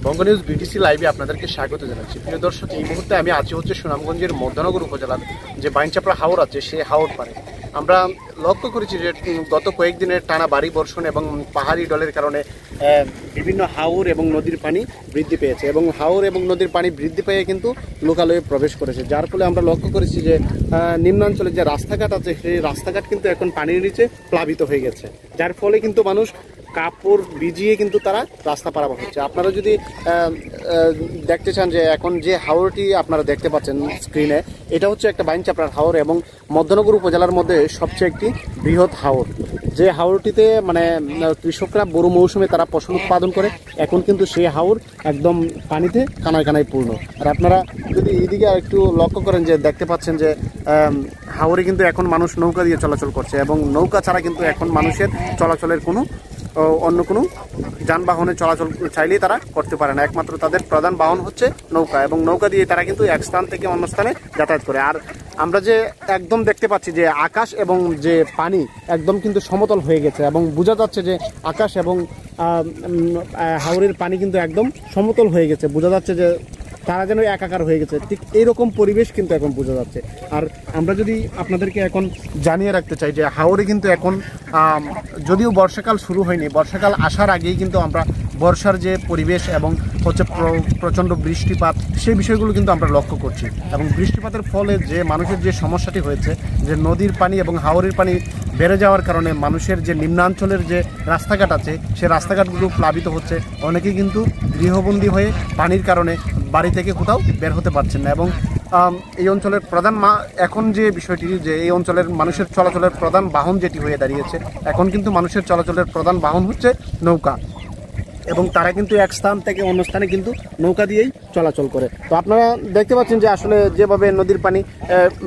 বঙ্গ news BTC লাইভে আপনাদেরকে স্বাগত জানাচ্ছি। প্রিয় দর্শক, এই মুহূর্তে আমি আছি হচ্ছে সুনামগঞ্জের মধ্যনগর উপজেলার যে বাইনচাপড়া হাওর আছে সেই হাওর পারে। আমরা লক্ষ্য করেছি যে গত কয়েকদিনের টানা ভারী বর্ষণ এবং পাহাড়ি ঢলের কারণে বিভিন্ন হাওর এবং নদীর পানি বৃদ্ধি পেয়েছে এবং হাওর এবং নদীর পানি বৃদ্ধি পেয়ে কিন্তু লোকালয়ে প্রবেশ করেছে, যার ফলে আমরা লক্ষ্য করেছি যে নিম্নাঞ্চলে যে রাস্তাঘাট আছে সেই রাস্তাঘাট কিন্তু এখন পানির নিচে প্লাবিত হয়ে গেছে, যার ফলে কিন্তু মানুষ কাপড় ভিজিয়ে কিন্তু তারা রাস্তা পারাপার হচ্ছে। আপনারা যদি দেখতে চান যে এখন যে হাওরটি আপনারা দেখতে পাচ্ছেন স্ক্রিনে, এটা হচ্ছে একটা বাইনচাপড়ার হাওর এবং মধ্যনগর উপজেলার মধ্যে সবচেয়ে একটি বৃহৎ হাওর। যে হাওরটিতে মানে কৃষকরা বড় মৌসুমে তারা ফসল উৎপাদন করে, এখন কিন্তু সেই হাওর একদম পানিতে কানায় কানায় পূর্ণ। আর আপনারা যদি এইদিকে একটু লক্ষ্য করেন যে দেখতে পাচ্ছেন যে হাওরে কিন্তু এখন মানুষ নৌকা দিয়ে চলাচল করছে এবং নৌকা ছাড়া কিন্তু এখন মানুষের চলাচলের অন্য কোনো যানবাহনে চলাচল চাইলেই তারা করতে পারে না। একমাত্র তাদের প্রধান বাহন হচ্ছে নৌকা এবং নৌকা দিয়ে তারা কিন্তু এক স্থান থেকে অন্য স্থানে যাতায়াত করে। আর আমরা যে একদম দেখতে পাচ্ছি যে আকাশ এবং যে পানি একদম কিন্তু সমতল হয়ে গেছে এবং বোঝা যাচ্ছে যে আকাশ এবং হাওরের পানি কিন্তু একদম সমতল হয়ে গেছে, বোঝা যাচ্ছে যে তারা যেন একাকার হয়ে গেছে। ঠিক এইরকম পরিবেশ কিন্তু এখন বোঝা যাচ্ছে। আর আমরা যদি আপনাদেরকে এখন জানিয়ে রাখতে চাই যে হাওরে কিন্তু এখন যদিও বর্ষাকাল শুরু হয়নি, বর্ষাকাল আসার আগেই কিন্তু আমরা বর্ষার যে পরিবেশ এবং হচ্ছে প্রচণ্ড বৃষ্টিপাত সেই বিষয়গুলো কিন্তু আমরা লক্ষ্য করছি এবং বৃষ্টিপাতের ফলে যে মানুষের যে সমস্যাটি হয়েছে যে নদীর পানি এবং হাওরের পানি বেড়ে যাওয়ার কারণে মানুষের যে নিম্নাঞ্চলের যে রাস্তাঘাট আছে সেই রাস্তাঘাটগুলো প্লাবিত হচ্ছে। অনেকেই কিন্তু গৃহবন্দী হয়ে পানির কারণে বাড়ি থেকে কোথাও বের হতে পারছেন না এবং এই অঞ্চলের প্রধান এখন যে বিষয়টি যে এই অঞ্চলের মানুষের চলাচলের প্রধান বাহন যেটি হয়ে দাঁড়িয়েছে, এখন কিন্তু মানুষের চলাচলের প্রধান বাহন হচ্ছে নৌকা এবং তারা কিন্তু এক স্থান থেকে অন্য স্থানে কিন্তু নৌকা দিয়েই চলাচল করে। তো আপনারা দেখতে পাচ্ছেন যে আসলে যেভাবে নদীর পানি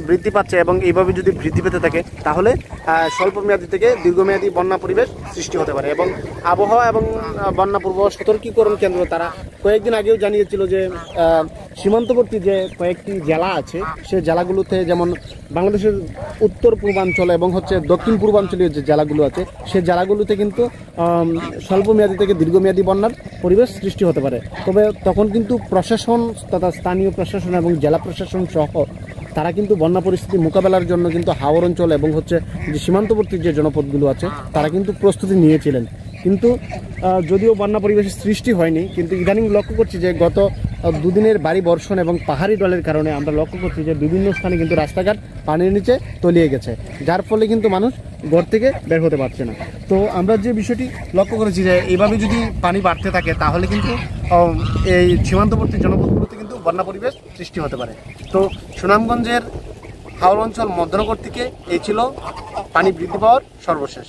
বৃদ্ধি পাচ্ছে এবং এইভাবে যদি বৃদ্ধি পেতে থাকে তাহলে স্বল্পমেয়াদী থেকে দীর্ঘমেয়াদী বন্যা পরিবেশ সৃষ্টি হতে পারে এবং আবহাওয়া এবং বন্যা পূর্ব সতর্কীকরণ কেন্দ্র তারা কয়েকদিন আগেও জানিয়েছিল যে সীমান্তবর্তী যে কয়েকটি জেলা আছে সেই জেলাগুলোতে, যেমন বাংলাদেশের উত্তর পূর্বাঞ্চল এবং হচ্ছে দক্ষিণ পূর্বাঞ্চলীয় যে জেলাগুলো আছে সেই জেলাগুলোতে কিন্তু স্বল্পমেয়াদী থেকে দীর্ঘমেয়াদী বন্যার পরিবেশ সৃষ্টি হতে পারে। তবে তখন কিন্তু প্রশাসন তথা স্থানীয় প্রশাসন এবং জেলা প্রশাসন সহ তারা কিন্তু বন্যা পরিস্থিতি মোকাবেলার জন্য কিন্তু হাওর অঞ্চল এবং হচ্ছে যে সীমান্তবর্তী যে জনপদগুলো আছে তারা কিন্তু প্রস্তুতি নিয়েছিলেন। কিন্তু যদিও বন্যা পরিবেশের সৃষ্টি হয়নি, কিন্তু ইদানিং লক্ষ্য করছি যে গত দুদিনের ভারী বর্ষণ এবং পাহাড়ি ঢলের কারণে আমরা লক্ষ্য করছি যে বিভিন্ন স্থানে কিন্তু রাস্তাঘাট পানির নিচে তলিয়ে গেছে, যার ফলে কিন্তু মানুষ ঘর থেকে বের হতে পারছে না। তো আমরা যে বিষয়টি লক্ষ্য করেছি যে এইভাবে যদি পানি বাড়তে থাকে তাহলে কিন্তু এই সীমান্তবর্তী জনপদগুলোতে কিন্তু বন্যা পরিবেশ সৃষ্টি হতে পারে। তো সুনামগঞ্জের হাওর অঞ্চল মধ্যনগর থেকে এই ছিল পানি বৃদ্ধি পাওয়ার সর্বশেষ।